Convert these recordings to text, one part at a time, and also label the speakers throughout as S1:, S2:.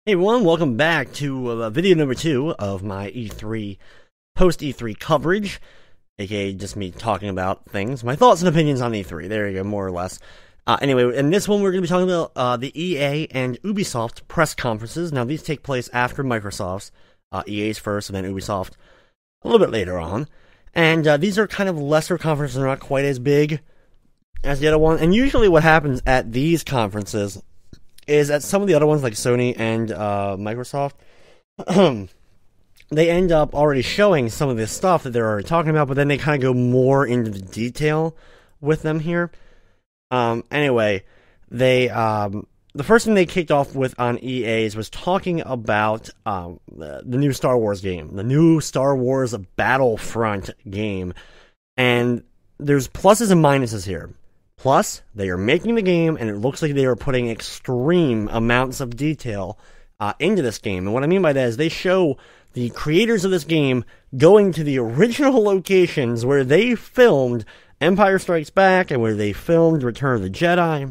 S1: Hey everyone, welcome back to video number 2 of my E3, post-E3 coverage, aka just me talking about things, my thoughts and opinions on E3, there you go, more or less. Anyway, in this one we're going to be talking about the EA and Ubisoft press conferences. Now these take place after Microsoft's, EA's first and then Ubisoft a little bit later on. And these are kind of lesser conferences, they're not quite as big as the other one, and usually what happens at these conferences is that some of the other ones, like Sony and Microsoft, they end up already showing some of this stuff that they're already talking about, but then they kind of go more into the detail with them here. Anyway, they the first thing they kicked off with on EA's was talking about the new Star Wars game, the new Star Wars Battlefront game, and there's pluses and minuses here. Plus, they are making the game, and it looks like they are putting extreme amounts of detail into this game. And what I mean by that is they show the creators of this game going to the original locations where they filmed Empire Strikes Back and where they filmed Return of the Jedi.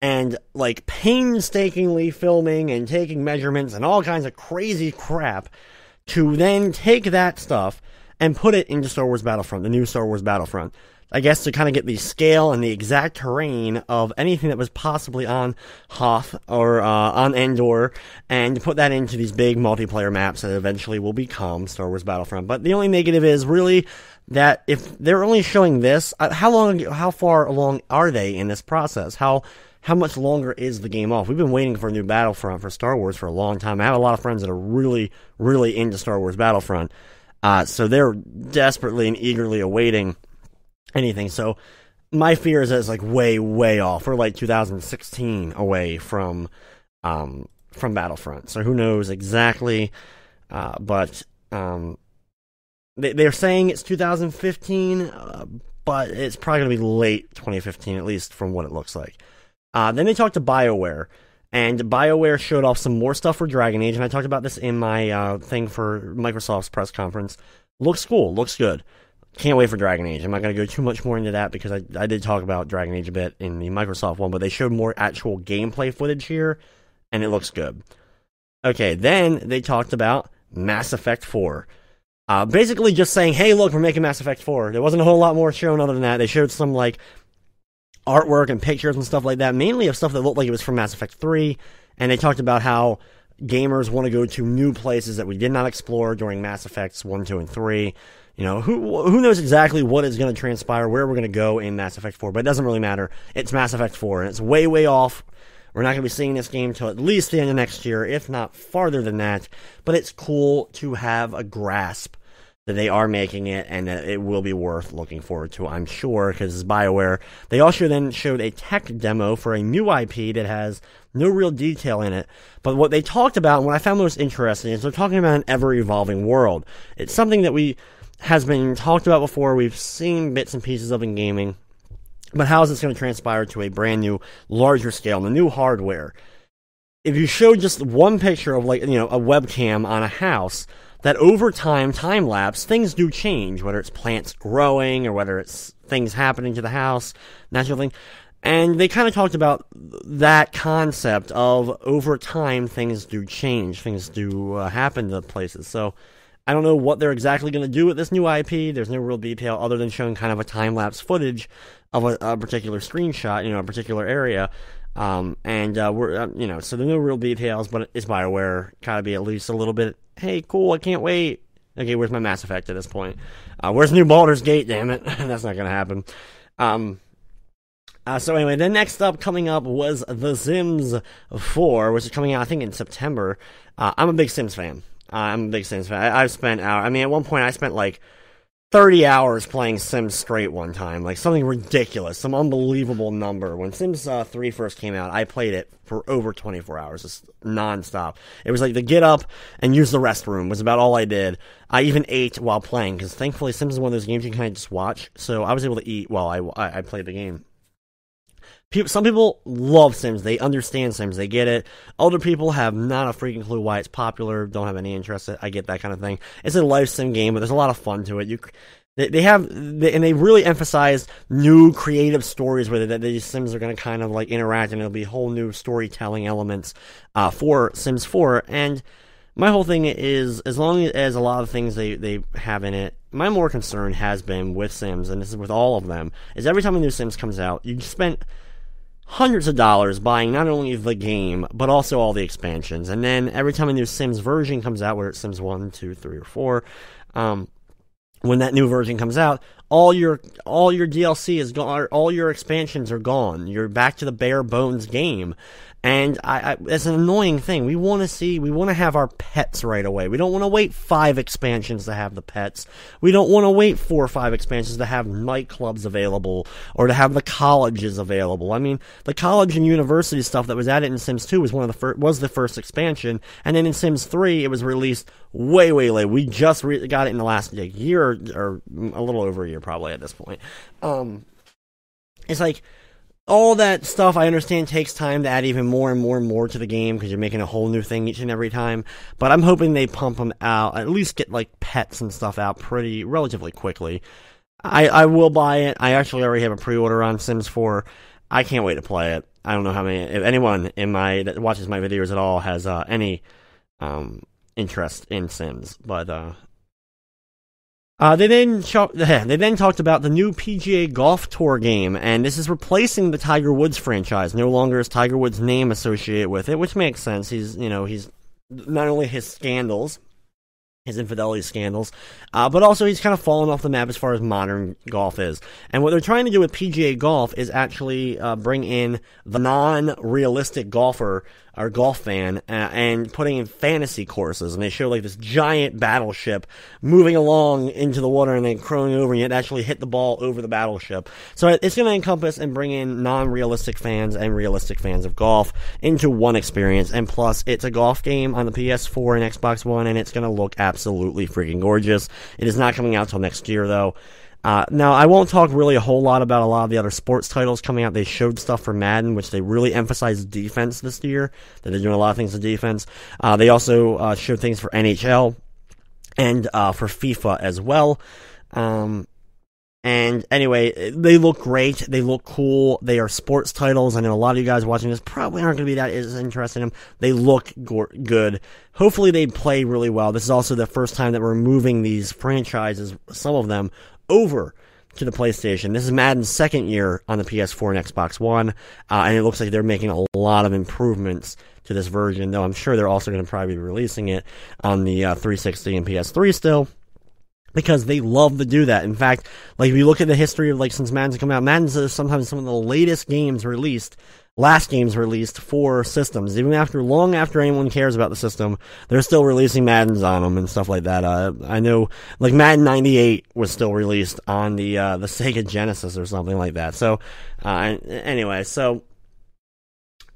S1: And, like, painstakingly filming and taking measurements and all kinds of crazy crap to then take that stuff and put it into Star Wars Battlefront, the new Star Wars Battlefront. I guess to kind of get the scale and the exact terrain of anything that was possibly on Hoth or on Endor, and to put that into these big multiplayer maps that eventually will become Star Wars Battlefront. But the only negative is really that if they're only showing this, how far along are they in this process? How much longer is the game off? We've been waiting for a new Battlefront for Star Wars for a long time. I have a lot of friends that are really, really into Star Wars Battlefront, so they're desperately and eagerly awaiting anything. So my fear is that it's like way, way off. We're like 2016 away from Battlefront. So who knows exactly? But they're saying it's 2015, but it's probably going to be late 2015, at least from what it looks like. Then they talked to BioWare, and BioWare showed off some more stuff for Dragon Age, and I talked about this in my thing for Microsoft's press conference. Looks cool, looks good. Can't wait for Dragon Age. I'm not going to go too much more into that because I did talk about Dragon Age a bit in the Microsoft one, but they showed more actual gameplay footage here, and it looks good. Okay, then they talked about Mass Effect 4. Basically just saying, hey, look, we're making Mass Effect 4. There wasn't a whole lot more shown other than that. They showed some, like, artwork and pictures and stuff like that, mainly of stuff that looked like it was from Mass Effect 3, and they talked about how gamers want to go to new places that we did not explore during Mass Effects 1, 2, and 3. You know, who knows exactly what is going to transpire, where we're going to go in Mass Effect 4, but it doesn't really matter. It's Mass Effect 4, and it's way, way off. We're not going to be seeing this game till at least the end of next year, if not farther than that, but it's cool to have a grasp that they are making it, and that it will be worth looking forward to, I'm sure, because it's BioWare. They also then showed a tech demo for a new IP that has no real detail in it, but what they talked about, and what I found most interesting, is they're talking about an ever-evolving world. It's something that has been talked about before, we've seen bits and pieces of in gaming, but how is this going to transpire to a brand new, larger scale, the new hardware? If you show just one picture of, like, you know, a webcam on a house, that over time, time-lapse, things do change, whether it's plants growing, or whether it's things happening to the house, natural thing. And they kind of talked about that concept of, over time, things do change, things do happen to places. So I don't know what they're exactly going to do with this new IP. There's no real detail other than showing kind of a time-lapse footage of a particular screenshot, you know, a particular area. We're, you know, so there's no real details, but it's BioWare. Gotta be at least a little bit, hey, cool, I can't wait. Okay, where's my Mass Effect at this point? Where's new Baldur's Gate, damn it? That's not going to happen. So anyway, then next up, coming up, was The Sims 4, which is coming out, I think, in September. I'm a big Sims fan. I'm a big Sims fan. I've spent hours. I mean, at one point, I spent like 30 hours playing Sims straight one time. Like, something ridiculous. Some unbelievable number. When Sims 3 first came out, I played it for over 24 hours. Just non-stop. It was like the get up and use the restroom was about all I did. I even ate while playing, because thankfully Sims is one of those games you can kind of just watch. So I was able to eat while I played the game. Some people love Sims. They understand Sims. They get it. Other people have not a freaking clue why it's popular, don't have any interest in it. I get that kind of thing. It's a life sim game, but there's a lot of fun to it. and they really emphasize new creative stories with it, that these Sims are going to kind of like interact, and it'll be whole new storytelling elements for Sims 4. And my whole thing is, as long as a lot of things they have in it, my more concern has been with Sims, and this is with all of them, is every time a new Sims comes out, you spent hundreds of dollars buying not only the game, but also all the expansions. And then every time a new Sims version comes out, whether it's Sims 1, 2, 3, or 4, when that new version comes out, all your DLC is gone, all your expansions are gone. You're back to the bare bones game. And it's an annoying thing. We want to have our pets right away. We don't want to wait 5 expansions to have the pets. We don't want to wait 4 or 5 expansions to have nightclubs available, or to have the colleges available. I mean, the college and university stuff that was added in Sims 2 was was the first expansion, and then in Sims 3 it was released way late. We just got it in the last year, or a little over a year probably at this point. It's like, all that stuff, I understand, takes time to add even more and more to the game, because you're making a whole new thing each and every time. But I'm hoping they pump them out, at least get like pets and stuff out relatively quickly. I will buy it. I actually already have a pre-order on Sims 4. I can't wait to play it. I don't know if anyone that watches my videos at all has any interest in Sims, but they then talked about the new PGA Golf Tour game, and this is replacing the Tiger Woods franchise. No longer is Tiger Woods' name associated with it, which makes sense. He's not only his scandals, his infidelity scandals, but also he's kind of fallen off the map as far as modern golf is. And what they're trying to do with PGA Golf is actually bring in the non-realistic golfer, or golf fan, and putting in fantasy courses. And they show like this giant battleship moving along into the water and then crowing over, and you actually hit the ball over the battleship. So it's going to encompass and bring in non-realistic fans and realistic fans of golf into one experience. And plus, it's a golf game on the PS4 and Xbox One, and it's going to look absolutely freaking gorgeous. It is not coming out till next year, though. Now, I won't talk really a whole lot about a lot of the other sports titles coming out. They showed stuff for Madden, which they really emphasized defense this year, that they're doing a lot of things to defense. They also showed things for NHL and for FIFA as well. And anyway, they look great. They look cool. They are sports titles. I know a lot of you guys watching this probably aren't going to be that as interested in them. They look good. Hopefully they play really well. This is also the first time that we're moving these franchises, some of them, over to the PlayStation. This is Madden's second year on the PS4 and Xbox One, and it looks like they're making a lot of improvements to this version, though I'm sure they're also going to probably be releasing it on the 360 and PS3 still, because they love to do that. In fact, like, if you look at the history of, like, since Madden's come out, Madden's sometimes some of the last games released for systems. Even long after anyone cares about the system, they're still releasing Maddens on them and stuff like that. I know, like, Madden 98 was still released on the Sega Genesis or something like that. So, anyway, so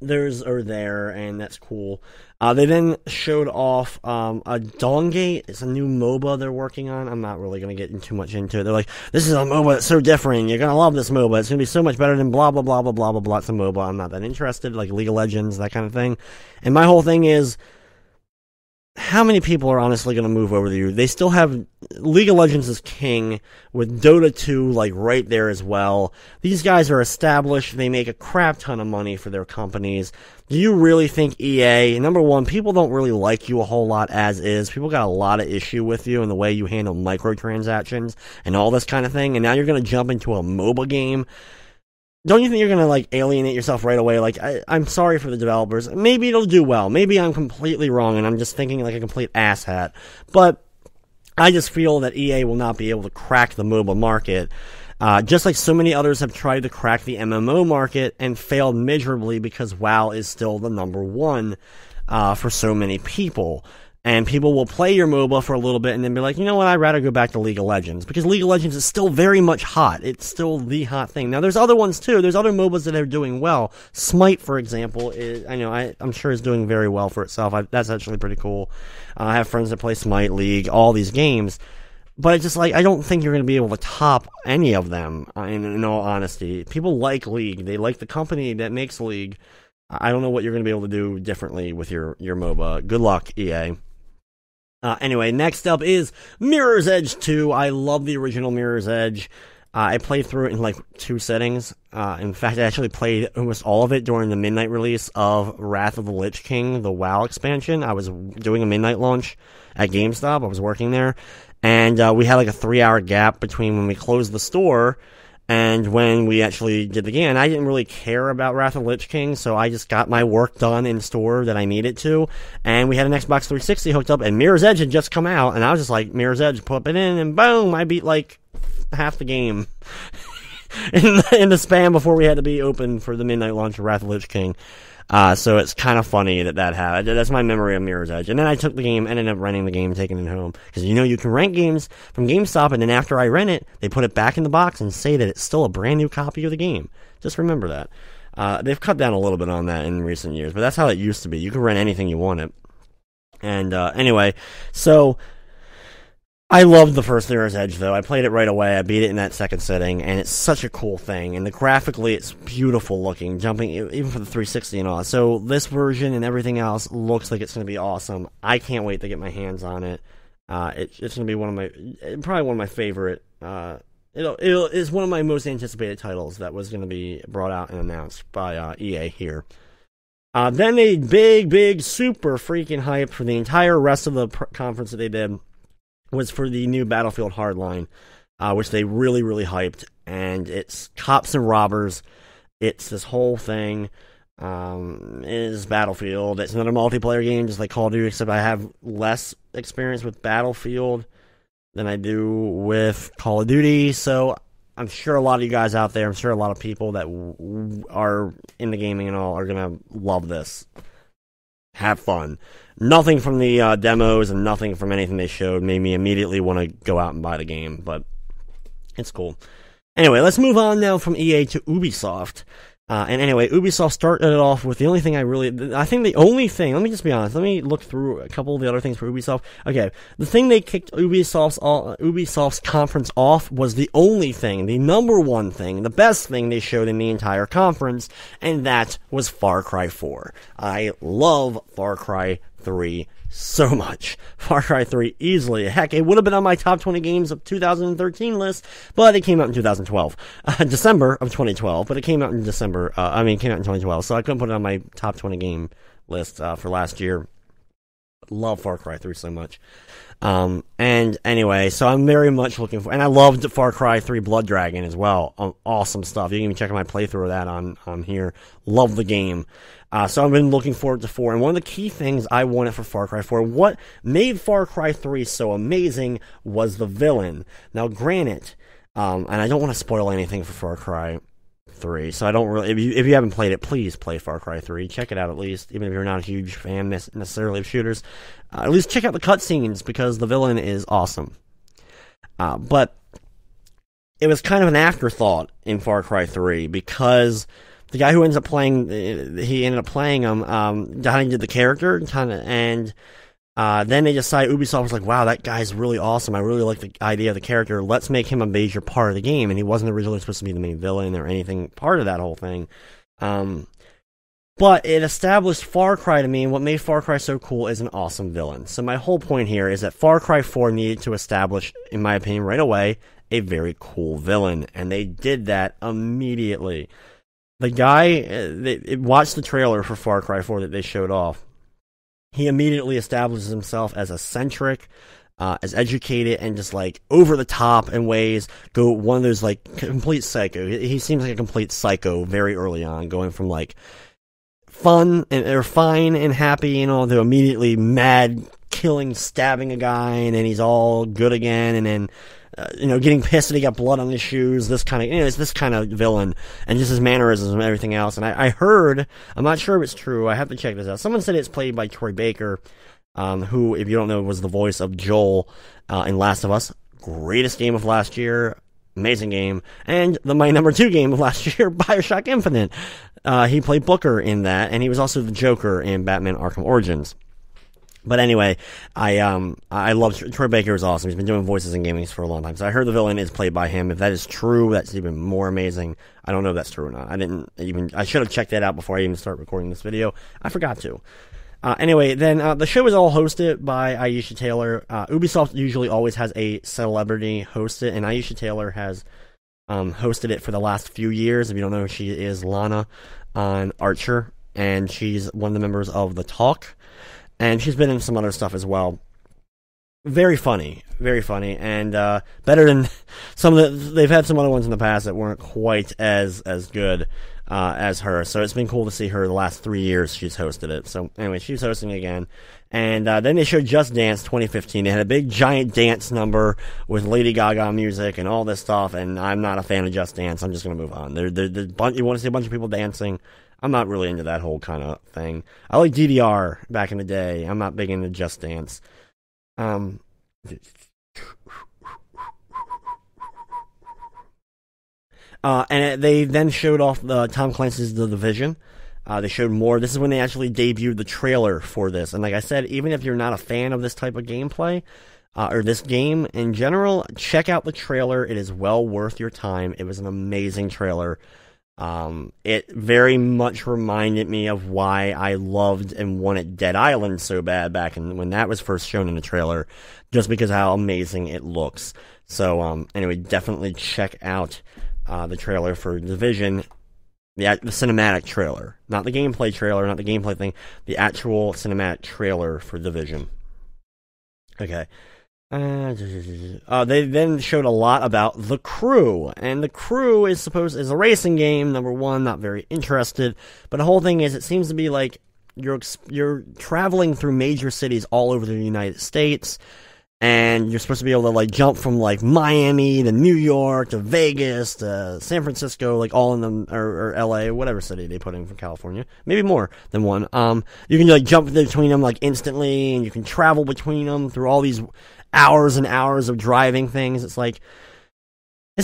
S1: and that's cool. They then showed off a Dawngate. It's a new MOBA they're working on. I'm not really going to get too much into it. They're like, this is a MOBA that's so different. You're going to love this MOBA. It's going to be so much better than blah, blah, blah, blah, blah, blah, blah. It's a MOBA. I'm not that interested, like League of Legends, that kind of thing. And my whole thing is, how many people are honestly going to move over to you? They still have League of Legends is king, with Dota 2 like right there as well. These guys are established. They make a crap ton of money for their companies. Do you really think EA, number one, people don't really like you a whole lot as is. People got a lot of issue with you and the way you handle microtransactions and all this kind of thing. And now you're going to jump into a MOBA game. Don't you think you're going to, like, alienate yourself right away? Like, I'm sorry for the developers. Maybe it'll do well. Maybe I'm completely wrong and I'm just thinking like a complete asshat. But I just feel that EA will not be able to crack the MOBA market. Just like so many others have tried to crack the MMO market and failed miserably, because WoW is still the number one for so many people. And people will play your MOBA for a little bit and then be like, you know what, I'd rather go back to League of Legends. Because League of Legends is still very much hot. It's still the hot thing. Now, there's other ones too. There's other MOBAs that are doing well. Smite, for example, I'm sure is doing very well for itself. That's actually pretty cool. I have friends that play Smite, League, all these games. But it's just like, I don't think you're going to be able to top any of them, in all honesty. People like League. They like the company that makes League. I don't know what you're going to be able to do differently with your MOBA. Good luck, EA. Anyway, next up is Mirror's Edge 2. I love the original Mirror's Edge. I played through it in like 2 settings. In fact, I actually played almost all of it during the midnight release of Wrath of the Lich King, the WoW expansion. I was doing a midnight launch at GameStop. I was working there. And we had like a 3-hour gap between when we closed the store and when we actually did the game. And I didn't really care about Wrath of the Lich King, so I just got my work done in store that I needed to. And we had an Xbox 360 hooked up, and Mirror's Edge had just come out. And I was just like, Mirror's Edge, put it in, and boom, I beat like half the game in the span before we had to be open for the midnight launch of Wrath of the Lich King. So it's kind of funny that happened. That's my memory of Mirror's Edge. And then I took the game, ended up renting the game, taking it home. Because you can rent games from GameStop, and then after I rent it, they put it back in the box and say that it's still a brand new copy of the game. Just remember that. They've cut down a little bit on that in recent years, but that's how it used to be. You could rent anything you wanted. And anyway, so I loved the first Mirror's Edge, though. I played it right away. I beat it in that second sitting, and it's such a cool thing. And graphically, it's beautiful looking, jumping even for the 360 and all. So this version and everything else looks like it's going to be awesome. I can't wait to get my hands on it. It's going to be probably one of my favorite. It's one of my most anticipated titles that was going to be brought out and announced by EA here. Then they big, super freaking hype for the entire rest of the conference that they did was for the new Battlefield Hardline, which they really, really hyped. And it's cops and robbers. It's this whole thing is Battlefield. It's another multiplayer game, just like Call of Duty, except I have less experience with Battlefield than I do with Call of Duty. So I'm sure a lot of you guys out there, I'm sure a lot of people that are in the gaming and all are going to love this. Have fun. Nothing from the demos and nothing from anything they showed made me immediately want to go out and buy the game, but it's cool. Anyway, let's move on now from EA to Ubisoft. And anyway, Ubisoft started it off with the only thing let me just be honest, let me look through a couple of the other things for Ubisoft. Okay, the thing they kicked Ubisoft's conference off was the only thing, the number one thing, the best thing they showed in the entire conference, and that was Far Cry 4. I love Far Cry 3 so much. Far Cry 3 easily. Heck, it would have been on my top 20 games of 2013 list, but it came out in 2012. December of 2012, but it came out in December. It came out in 2012, so I couldn't put it on my top 20 game list for last year. Love Far Cry 3 so much. And anyway, so I'm very much looking for, and I loved Far Cry 3 Blood Dragon as well. Awesome stuff. You can even check out my playthrough of that on here. Love the game. So I've been looking forward to 4, and one of the key things I wanted for Far Cry 4, what made Far Cry 3 so amazing was the villain. Now granted, and I don't want to spoil anything for Far Cry 3, so I don't really, if you haven't played it, please play Far Cry 3, check it out at least, even if you're not a huge fan necessarily of shooters, at least check out the cutscenes, because the villain is awesome. But it was kind of an afterthought in Far Cry 3, because the guy who ended up playing him, Donnie did the character, and then they decided, Ubisoft was like, wow, that guy's really awesome, I really like the idea of the character, let's make him a major part of the game, and he wasn't originally supposed to be the main villain or anything part of that whole thing. But it established Far Cry to me, and what made Far Cry so cool is an awesome villain. So my whole point here is that Far Cry 4 needed to establish, in my opinion, right away, a very cool villain, and they did that immediately. The guy, watched the trailer for Far Cry 4 that they showed off. He immediately establishes himself as eccentric, as educated, and just like over the top in ways. One of those like complete psycho. He seems like a complete psycho very early on, going from like fun or fine and happy, to immediately mad, killing, stabbing a guy, and then he's all good again, and then getting pissed that he got blood on his shoes, this kind of, it's this kind of villain, and just his mannerisms and everything else. And I heard, I'm not sure if it's true, I have to check this out, someone said it's played by Troy Baker, who, if you don't know, was the voice of Joel in Last of Us, greatest game of last year, amazing game, and my number 2 game of last year, BioShock Infinite. He played Booker in that, and he was also the Joker in Batman Arkham Origins. But anyway, I love Troy Baker is awesome. He's been doing voices in gaming for a long time. So I heard the villain is played by him. If that is true, that's even more amazing. I don't know if that's true or not. I should have checked that out before I even start recording this video. I forgot to. Anyway, then the show is all hosted by Aisha Taylor. Ubisoft usually always has a celebrity host it, and Aisha Taylor has hosted it for the last few years. If you don't know, she is Lana on Archer, and she's one of the members of The Talk, and she's been in some other stuff as well. Very funny, and better than some of the. They've had some other ones in the past that weren't quite as good as her. So it's been cool to see her the last 3 years she's hosted it. So anyway, she's hosting again, and then they showed Just Dance 2015. They had a big giant dance number with Lady Gaga music and all this stuff. And I'm not a fan of Just Dance. I'm just gonna move on. You want to see a bunch of people dancing? I'm not really into that whole kind of thing. I like DDR back in the day. I'm not big into Just Dance. And they then showed off Tom Clancy's The Division. They showed more. This is when they actually debuted the trailer for this. And like I said, even if you're not a fan of this type of gameplay, or this game in general, check out the trailer. It is well worth your time. It was an amazing trailer. It very much reminded me of why I loved and wanted Dead Island so bad back when that was first shown in the trailer, just because of how amazing it looks. So, anyway, definitely check out the trailer for Division, the cinematic trailer, not the gameplay trailer, not the gameplay thing, the actual cinematic trailer for Division. Okay. They then showed a lot about The Crew, and The Crew is a racing game. Number one, not very interested, but the whole thing is, it seems to be like you're traveling through major cities all over the United States, and you're supposed to be able to like jump from like Miami to New York to Vegas to San Francisco, like all in them, or LA, or whatever city they put in for California, maybe more than one. You can like jump between them like instantly, and you can travel between them through all these hours and hours of driving things. It's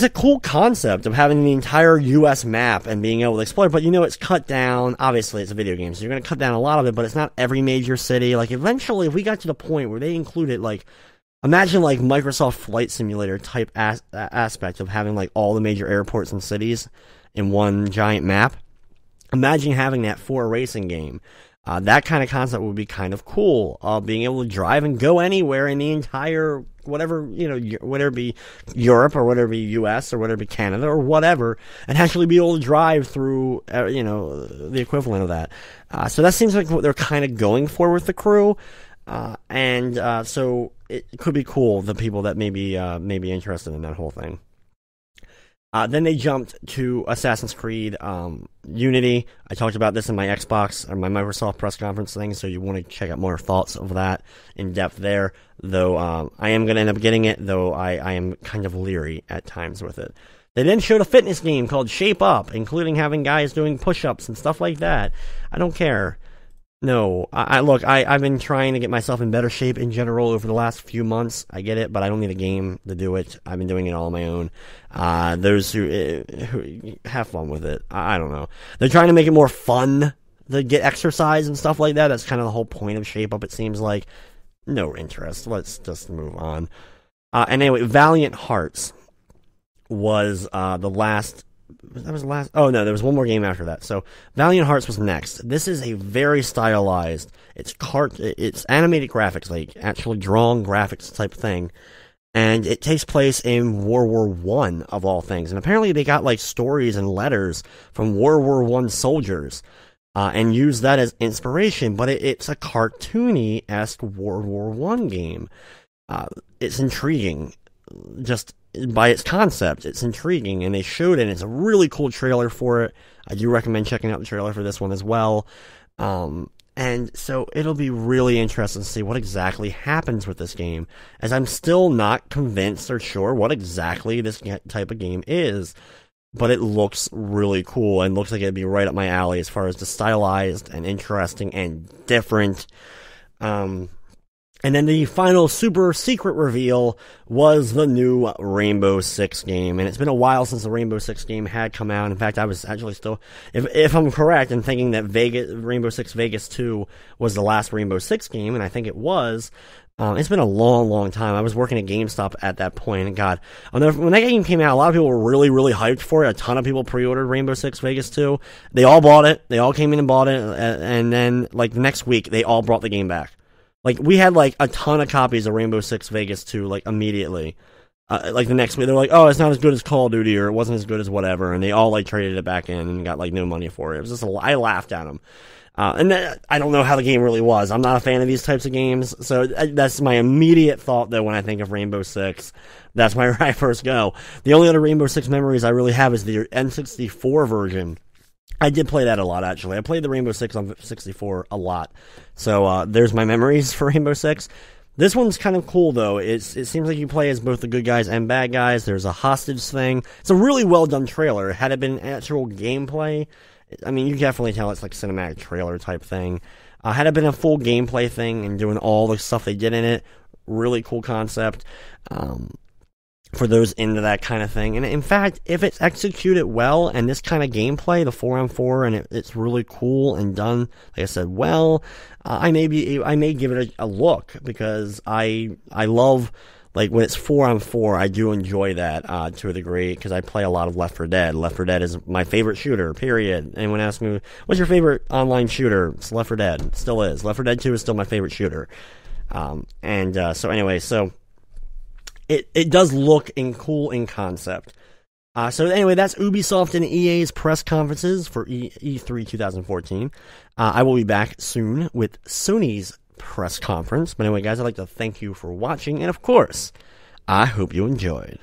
S1: a cool concept of having the entire U.S. map and being able to explore, but it's cut down. Obviously, it's a video game, so you're going to cut down a lot of it, but it's not every major city. Like, eventually, if we got to the point where they included, like, imagine, like, Microsoft Flight Simulator type aspect of having, like, all the major airports and cities in one giant map. Imagine having that for a racing game. That kind of concept would be kind of cool. Being able to drive and go anywhere in the entire, whatever it be Europe, or whatever it be US, or whatever it be Canada, or whatever, and actually be able to drive through, the equivalent of that. So that seems like what they're kind of going for with The Crew. So it could be cool, the people that may be interested in that whole thing. Then they jumped to Assassin's Creed Unity. I talked about this in my Xbox or my Microsoft press conference thing, so you want to check out more thoughts of that in depth there. Though I am going to end up getting it, though I am kind of leery at times with it. They then showed a fitness game called Shape Up, including having guys doing push-ups and stuff like that. I don't care. No, I've been trying to get myself in better shape in general over the last few months. I get it, but I don't need a game to do it. I've been doing it all on my own. Those who have fun with it, I don't know. They're trying to make it more fun to get exercise and stuff like that. That's kind of the whole point of Shape Up, it seems like. No interest. Let's just move on. And anyway, Valiant Hearts was the last. That was the last. Oh no, there was one more game after that. So Valiant Hearts was next. This is a very stylized. It's animated graphics, like actually drawn graphics type thing, and it takes place in World War One of all things. And apparently they got like stories and letters from World War One soldiers, and used that as inspiration. But it's a cartoony-esque World War One game. It's intriguing, just by its concept. It's intriguing, and they showed it, and it's a really cool trailer for it. I do recommend checking out the trailer for this one as well. And so it'll be really interesting to see what exactly happens with this game, as I'm still not convinced or sure what exactly this type of game is. But it looks really cool, and looks like it'd be right up my alley as far as the stylized and interesting and different. And then the final super secret reveal was the new Rainbow Six game. And it's been a while since the Rainbow Six game had come out. In fact, I was actually still, if I'm correct in thinking that Rainbow Six Vegas 2 was the last Rainbow Six game, and I think it was, It's been a long, long time. I was working at GameStop at that point, and God, when that game came out, a lot of people were really, really hyped for it. A ton of people pre-ordered Rainbow Six Vegas 2. They all bought it. They all came in and bought it, and then, like, the next week, they all brought the game back. Like, we had, like, a ton of copies of Rainbow Six Vegas 2, like, immediately. Like, the next week, they're like, oh, it's not as good as Call of Duty, or it wasn't as good as whatever, and they all, like, traded it back in and got, like, no money for it. It was just, I laughed at them. And I don't know how the game really was. I'm not a fan of these types of games, so that's my immediate thought, though, when I think of Rainbow Six. That's where I first go. The only other Rainbow Six memories I really have is the N64 version. I did play that a lot, actually. I played the Rainbow Six on 64 a lot. So, there's my memories for Rainbow Six. This one's kind of cool, though. It seems like you play as both the good guys and bad guys. There's a hostage thing. It's a really well-done trailer. Had it been actual gameplay, I mean, you can definitely tell it's like cinematic trailer type thing. Had it been a full gameplay thing and doing all the stuff they did in it, really cool concept. For those into that kind of thing. And in fact, if it's executed well and this kind of gameplay, the 4-on-4, and it's really cool and done, like I said, well, I may give it a look, because I love, like, when it's 4-on-4, I do enjoy that to a degree, because I play a lot of Left 4 Dead. Left 4 Dead is my favorite shooter, period. Anyone asks me, what's your favorite online shooter? It's Left 4 Dead. It still is. Left 4 Dead 2 is still my favorite shooter. So anyway, so it does look cool in concept. So anyway, that's Ubisoft and EA's press conferences for E3 2014. I will be back soon with Sony's press conference. But anyway, guys, I'd like to thank you for watching, and of course, I hope you enjoyed.